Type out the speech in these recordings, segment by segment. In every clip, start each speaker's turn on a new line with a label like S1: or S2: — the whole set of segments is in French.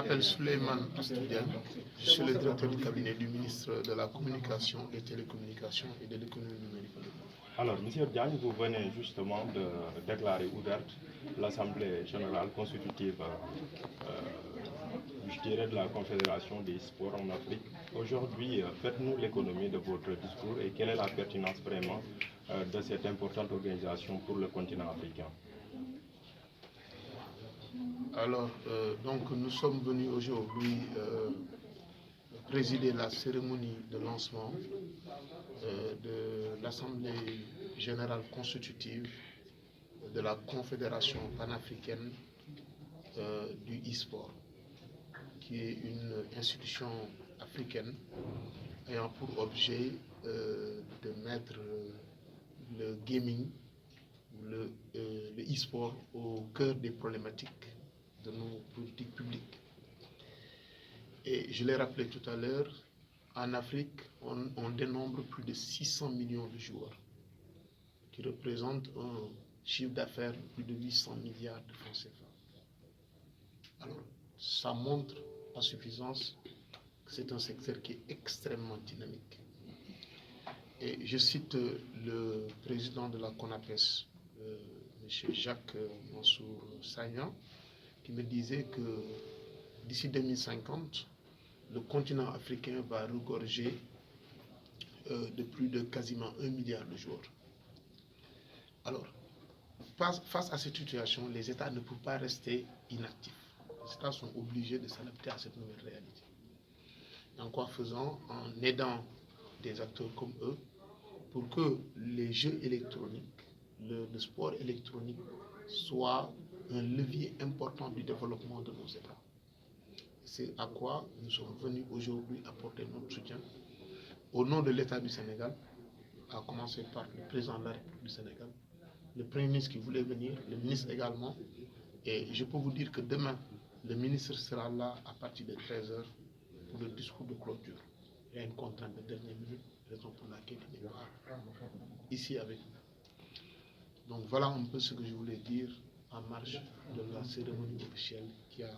S1: m'appelle Souleymane Astoudiane, je suis le directeur du cabinet du ministre de la Communication, des Télécommunications et de l'économie numérique.
S2: Alors, Monsieur Diagne, vous venez justement de déclarer ouverte l'Assemblée générale constitutive, je dirais, de la Confédération des sports en Afrique. Aujourd'hui, faites-nous l'économie de votre discours et quelle est la pertinence vraiment de cette importante organisation pour le continent africain?
S1: Alors, donc nous sommes venus aujourd'hui présider la cérémonie de lancement de l'Assemblée générale constitutive de la Confédération panafricaine du e-sport, qui est une institution africaine ayant pour objet de mettre le gaming, le e-sport au cœur des problématiques de nos politiques publiques. Et je l'ai rappelé tout à l'heure, en Afrique, on dénombre plus de 600 millions de joueurs, qui représentent un chiffre d'affaires de plus de 800 milliards de francs CFA. Alors, ça montre à suffisance que c'est un secteur qui est extrêmement dynamique. Et je cite le président de la CONAPES, M. Jacques Mansour Sagna, qui me disait que d'ici 2050, le continent africain va regorger de plus de quasiment 1 milliard de joueurs. Alors, face à cette situation, les États ne peuvent pas rester inactifs. Les États sont obligés de s'adapter à cette nouvelle réalité. En quoi faisant? En aidant des acteurs comme eux pour que les jeux électroniques, le sport électronique soit un levier important du développement de nos États. C'est à quoi nous sommes venus aujourd'hui apporter notre soutien au nom de l'État du Sénégal, à commencer par le président de la République du Sénégal, le Premier ministre qui voulait venir, le ministre également. Et je peux vous dire que demain, le ministre sera là à partir de 13h pour le discours de clôture. Il y a une contrainte de dernière minute, raison pour laquelle il n'est pas ici avec nous. Donc voilà un peu ce que je voulais dire en marge de la cérémonie officielle qui a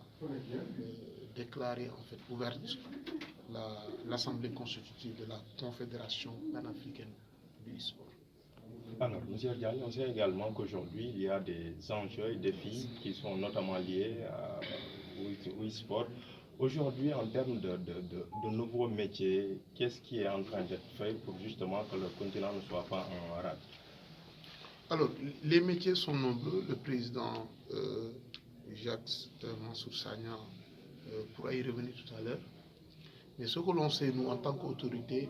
S1: déclaré en fait ouverte l'Assemblée constitutive de la Confédération panafricaine du e-sport.
S2: Alors, M. Diagne, on sait également qu'aujourd'hui, il y a des enjeux et défis qui sont notamment liés au e-sport. Aujourd'hui, en termes de nouveaux métiers, qu'est-ce qui est en train d'être fait pour justement que le continent ne soit pas en rade?
S1: Alors, les métiers sont nombreux. Le président Jacques Mansour Sagna pourra y revenir tout à l'heure. Mais ce que l'on sait, nous, en tant qu'autorité,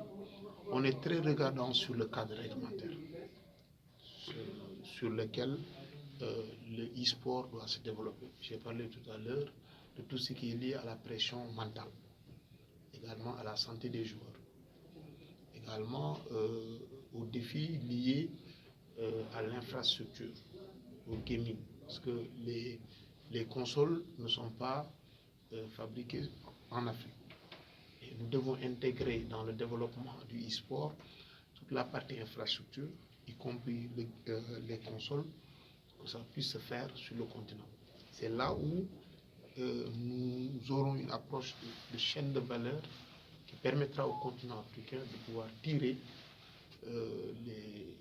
S1: on est très regardant sur le cadre réglementaire, sur lequel le e-sport doit se développer. J'ai parlé tout à l'heure de tout ce qui est lié à la pression mentale, également à la santé des joueurs, également aux défis liés à l'infrastructure, au gaming, parce que les consoles ne sont pas fabriquées en Afrique. Et nous devons intégrer dans le développement du e-sport toute la partie infrastructure, y compris les consoles, que ça puisse se faire sur le continent. C'est là où nous aurons une approche de chaîne de valeur qui permettra au continent africain de pouvoir tirer les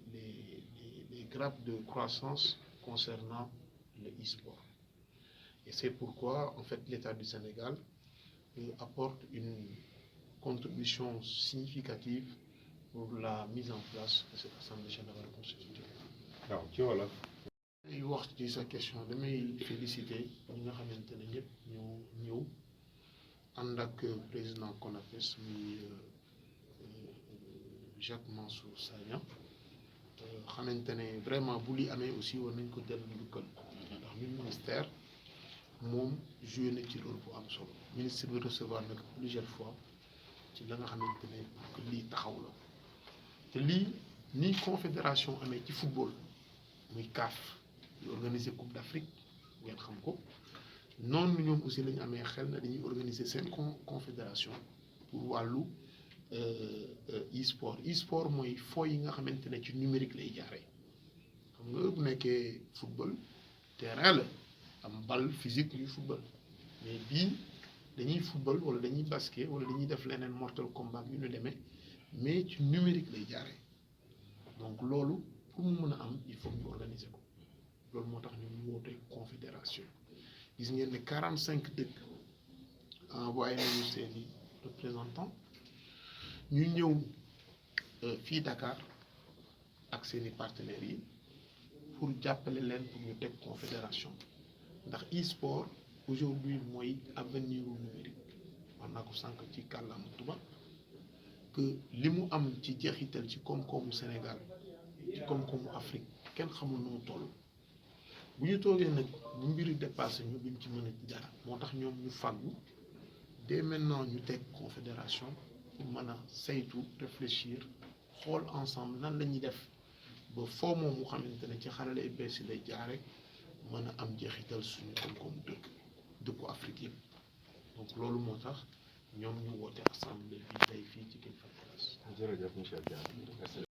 S1: grappes de croissance concernant le e-sport. Et c'est pourquoi, en fait, l'État du Sénégal apporte une contribution significative pour la mise en place de cette Assemblée générale constitutive.
S2: Alors, tu vois là.
S1: Je wax ci sa question damay féliciter ñi nga xamante ne ñëpp ñoo ñëw ànd ak président CONAPES muy Jacques Mansour Sagna xamante ne vraiment bu li amee aussi war nañ ko dellu njukkal ndax ñun ministère moom joué na ci rôle bu am solo ministre bi recevoir na ko plusieurs fois ci la nga xamante ne que lii taxaw la te lii ni confédération amee ci football muy CAF di organiser Coupe d'Afrique ngeen xam ko noonu ñoom aussi la ñu amee xel na dañuy organiser seen confédération pour wàllu e-sport mooy foo yi nga xamante ne ci numérique lay jaaree xam nga bu nekkee football terrain la am bal physique ñuy football mais bii dañuy football wala dañuy basket wala dañuy def leneen mortal combat yu ñu demee mais ci numérique lay jaaree donc loolu pour mu mën a am il faut ñu organiser ko loolu moo tax ñu woote confédération gis ngeen ne 45 dëkk envoyé nañu seeni représentants ñu ñëw fii Dakar ak seeni partenaires yi pour jàppale leen pour ñu teg confédération ndax e-sport aujourd'hui mooy avenir numérique wax naa ko sànq ci kàllaama tubaab que li mu am ci jeexital ci koom-koomu Sénégal ci koom-koomu Afrique kenn xamul nu mu toll bu ñu toogee nag bu mbiri dépassé ñu duñ ci mën a dara moo tax ñoom ñu fàggu dès maintenant ñu teg confédération pour mën a saytu réfléchir xool ensemble nan la ñuy def ba foo moom mu xamante ne ci xarale yu bees yi lay jaare mën a am jeexital suñu koom-koomu dëkku Afrique yëpp donc loolu moo tax ñoom ñu woote assemblée bi tey fii ci King Fahd Palace.
S2: jërëjëf monsieur Diagne.